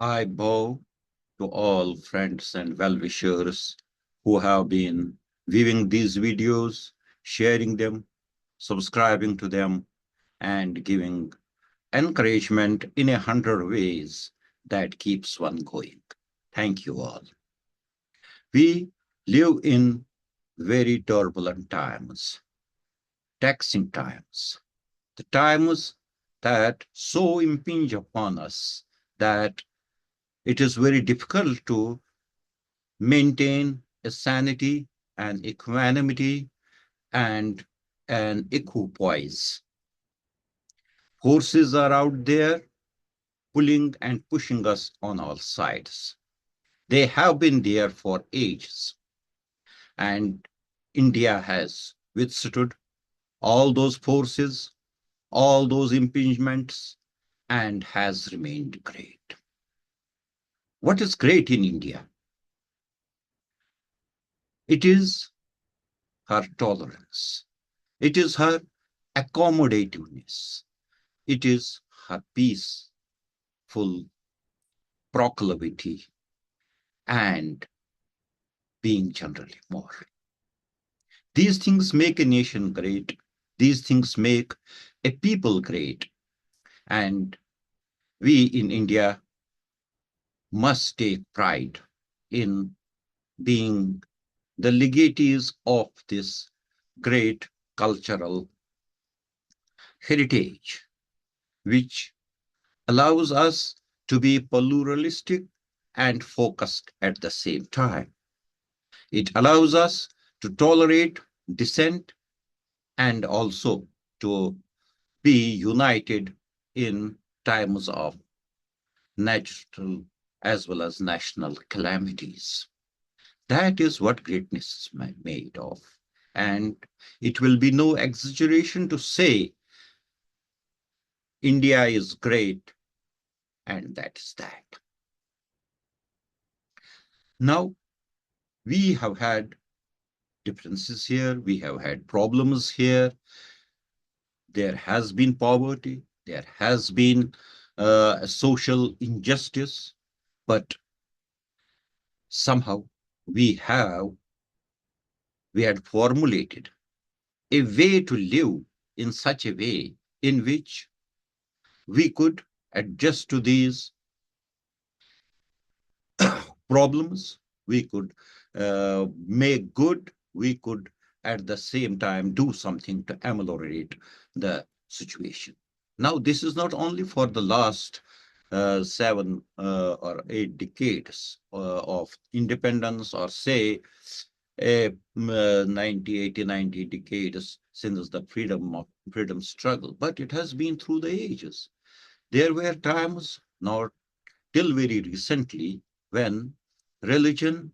I bow to all friends and well-wishers who have been viewing these videos, sharing them, subscribing to them, and giving encouragement in 100 ways that keeps one going. Thank you all. We live in very turbulent times, taxing times, the times that so impinge upon us that it is very difficult to maintain a sanity and equanimity and an equipoise. Forces are out there pulling and pushing us on all sides. They have been there for ages, and India has withstood all those forces, all those impingements, and has remained great. What is great in India? It is her tolerance. It is her accommodativeness. It is her peaceful proclivity and being generally moral. These things make a nation great. These things make a people great. And we in India must take pride in being the legatees of this great cultural heritage, which allows us to be pluralistic and focused at the same time. It allows us to tolerate dissent and also to be united in times of natural as well as national calamities. That is what greatness is made of. And it will be no exaggeration to say India is great, and that is that. Now, we have had differences here, we have had problems here. There has been poverty, there has been a social injustice, but somehow we have we had formulated a way to live in such a way in which we could adjust to these problems, we could make good, we could at the same time do something to ameliorate the situation. Now, this is not only for the last 7 or 8 decades of independence, or say 90, 80, 90 decades since the freedom struggle, but it has been through the ages. There were times, not till very recently, when religion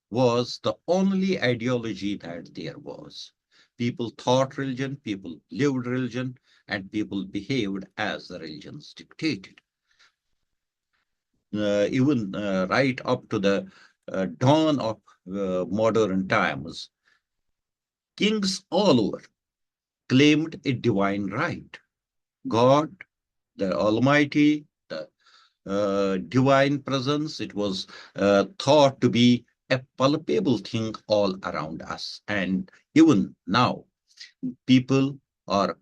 was the only ideology that there was. People thought religion, people lived religion, and people behaved as the religions dictated. Even right up to the dawn of modern times, kings all over claimed a divine right. God, the Almighty, the divine presence, it was thought to be a palpable thing all around us. And even now, people are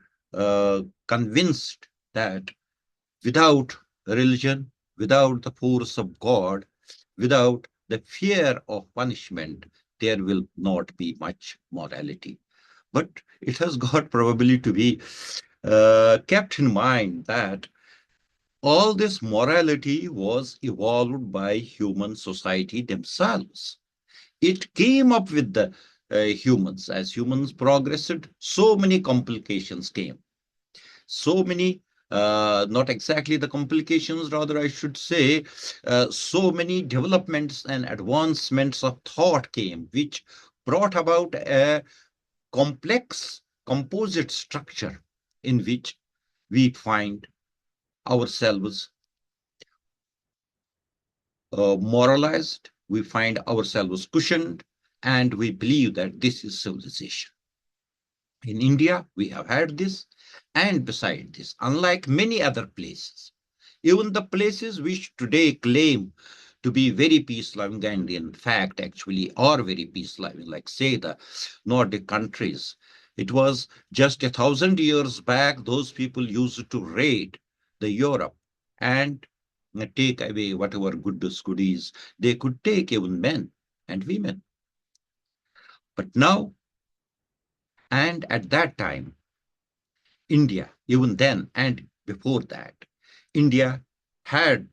convinced that without religion, without the force of God, without the fear of punishment, there will not be much morality. But it has got probably to be kept in mind that all this morality was evolved by human society themselves. It came up with the humans. As humans progressed, so many complications came. So many, not exactly the complications, rather, I should say, so many developments and advancements of thought came, which brought about a complex composite structure in which we find ourselves moralized, we find ourselves cushioned, and we believe that this is civilization. In India, we have had this, and beside this, unlike many other places, Even the places which today claim to be very peace loving and in fact actually are very peace loving, like say the Nordic countries. It was just 1,000 years back, those people used to raid the Europe and take away whatever goodies they could take, even men and women. But now, and at that time, India, even then and before that, India had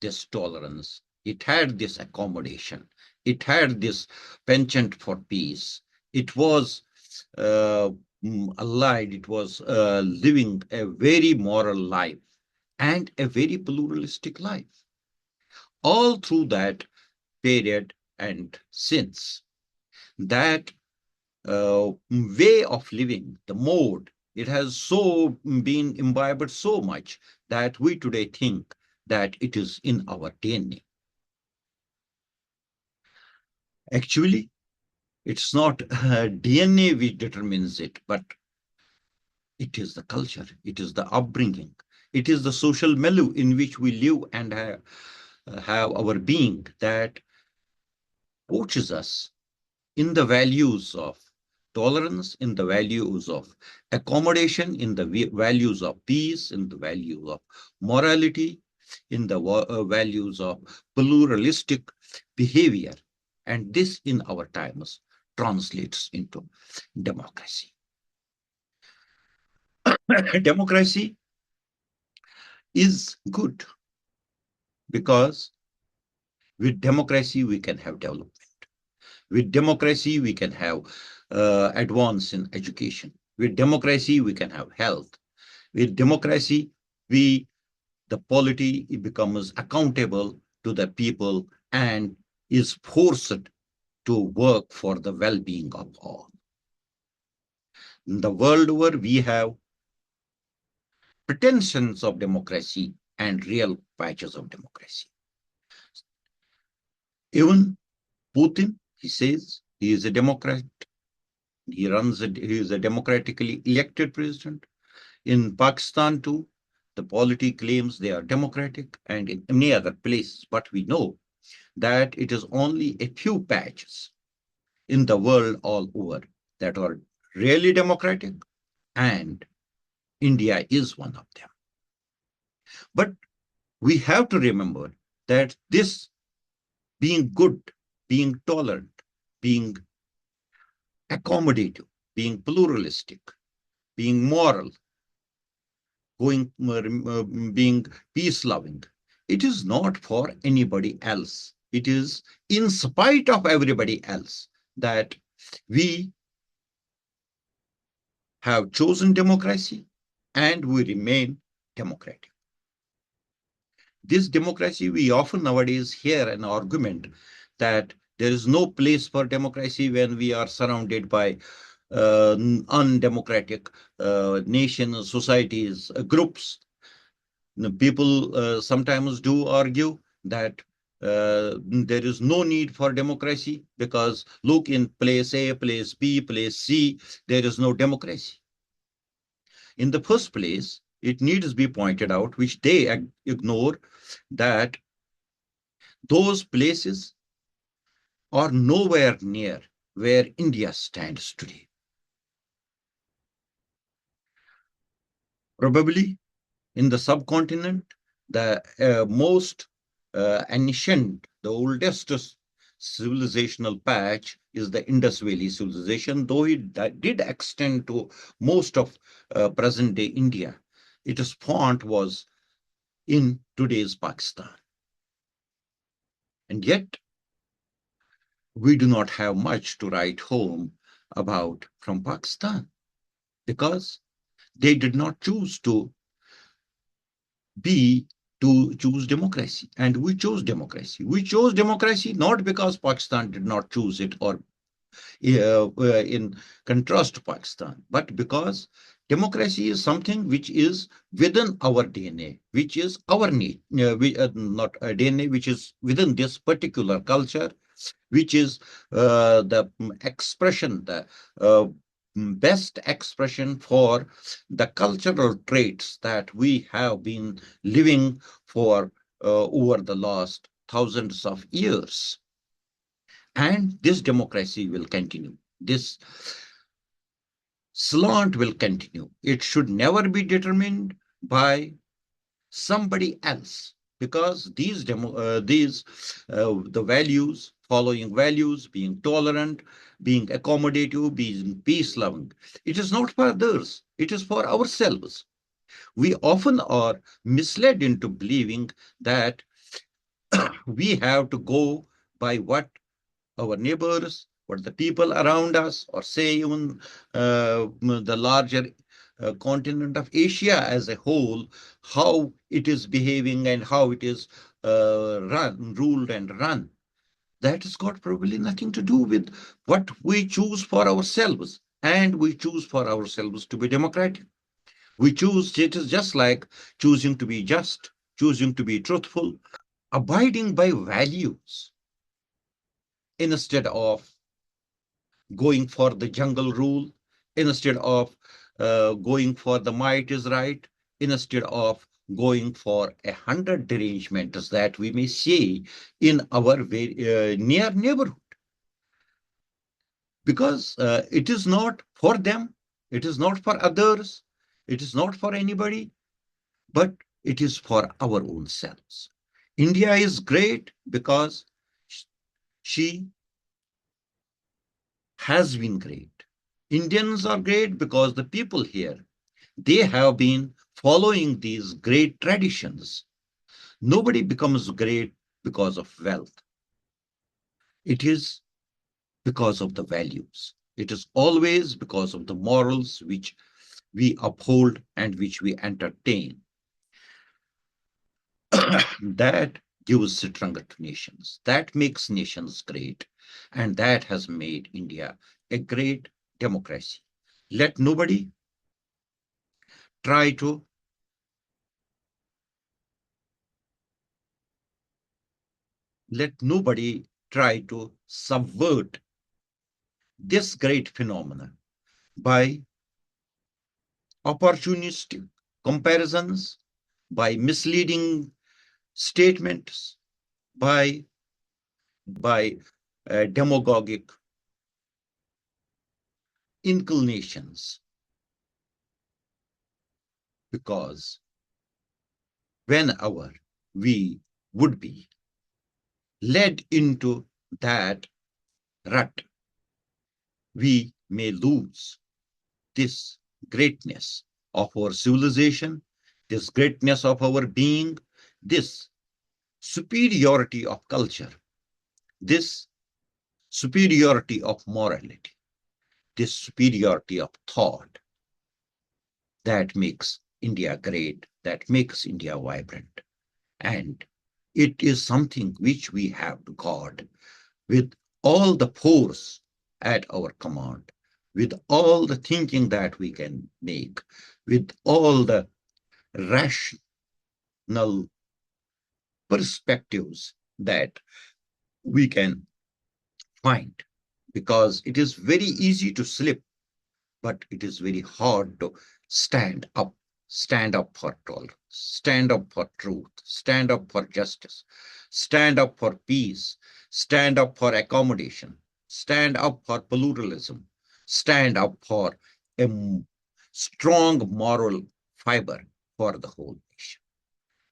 this tolerance, it had this accommodation, it had this penchant for peace. It was uh, allied, it was living a very moral life and a very pluralistic life. All through that period and since, that way of living, the mode, it has so been imbibed so much that we today think that it is in our DNA. Actually, it's not DNA which determines it, but it is the culture, it is the upbringing, it is the social milieu in which we live and have our being that coaches us in the values of tolerance, in the values of accommodation, in the values of peace, in the values of morality, in the values of pluralistic behavior. And this in our times translates into democracy. Democracy is good because with democracy we can have development. With democracy we can have advance in education. With democracy we can have health. With democracy, the polity becomes accountable to the people and is forced to work for the well-being of all. In the world over, we have pretensions of democracy and real patches of democracy. Even Putin, he says he is a Democrat. He is a democratically elected president. In Pakistan too, the polity claims they are democratic and in many other places, but we know that it is only a few patches in the world all over that are really democratic, and India is one of them. But we have to remember that this being good, being tolerant, being accommodative, being pluralistic, being moral, being peace loving, it is not for anybody else. It is in spite of everybody else that we have chosen democracy and we remain democratic. This democracy, we often nowadays hear an argument that there is no place for democracy when we are surrounded by undemocratic nations, societies, groups. People sometimes do argue that there is no need for democracy because look, in place A, place B, place C, there is no democracy. In the first place, it needs to be pointed out, which they ignore, that those places are nowhere near where India stands today. Probably in the subcontinent, the most ancient, the oldest civilizational patch is the Indus Valley civilization, though it did extend to most of present day India. Its font was in today's Pakistan. And yet, we do not have much to write home about from Pakistan because they did not choose to choose democracy. And we chose democracy. We chose democracy not because Pakistan did not choose it or in contrast to Pakistan, but because democracy is something which is within our DNA, which is our need, not a DNA, which is within this particular culture, which is the expression, the best expression for the cultural traits that we have been living for over the last thousands of years. And this democracy will continue. This slant will continue. It should never be determined by somebody else, because the values, following values, being tolerant, being accommodative, being peace loving, it is not for others, it is for ourselves. We often are misled into believing that we have to go by what our neighbors, what the people around us, or say even the larger continent of Asia as a whole, how it is behaving and how it is ruled and run. That has got probably nothing to do with what we choose for ourselves. And we choose for ourselves to be democratic. We choose, it is just like choosing to be just, choosing to be truthful, abiding by values instead of going for the jungle rule, instead of going for the might is right, instead of going for 100 derangements that we may see in our near neighborhood. Because it is not for them, it is not for others, it is not for anybody, but it is for our own selves. India is great because she has been great. Indians are great because the people here, they have been following these great traditions. Nobody becomes great because of wealth. It is because of the values. It is always because of the morals which we uphold and which we entertain. That gives strength to nations. That makes nations great. And that has made India a great democracy. Let nobody try to subvert this great phenomenon by opportunistic comparisons, by misleading statements, by demagogic inclinations. Because whenever we would be led into that rut, we may lose this greatness of our civilization, this greatness of our being, this superiority of culture, this superiority of morality, this superiority of thought that makes India great, that makes India vibrant. And it is something which we have to guard with all the force at our command, with all the thinking that we can make, with all the rational perspectives that we can find. Because it is very easy to slip, but it is very hard to stand up. Stand up for tolerance, stand up for truth, stand up for justice, stand up for peace, stand up for accommodation, stand up for pluralism, stand up for a strong moral fiber for the whole nation.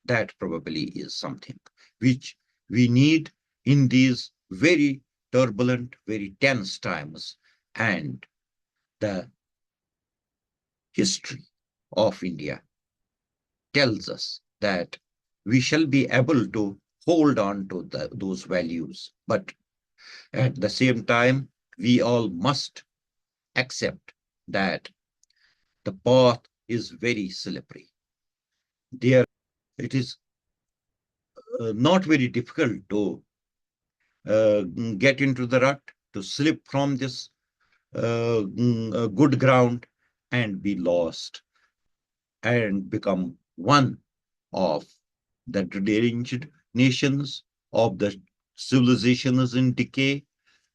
That probably is something which we need in these very turbulent, very tense times. And the history of India tells us that we shall be able to hold on to those values. But at the same time, we all must accept that the path is very slippery. There, it is not very difficult to get into the rut, to slip from this good ground and be lost and become one of the deranged nations, of the civilizations in decay,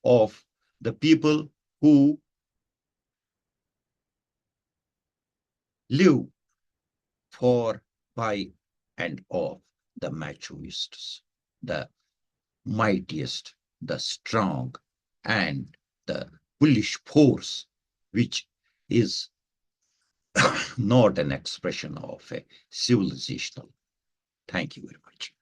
of the people who live for, by, and of the machoists, the mightiest, the strong, and the bullish force, which is not an expression of a civilizational. Thank you very much.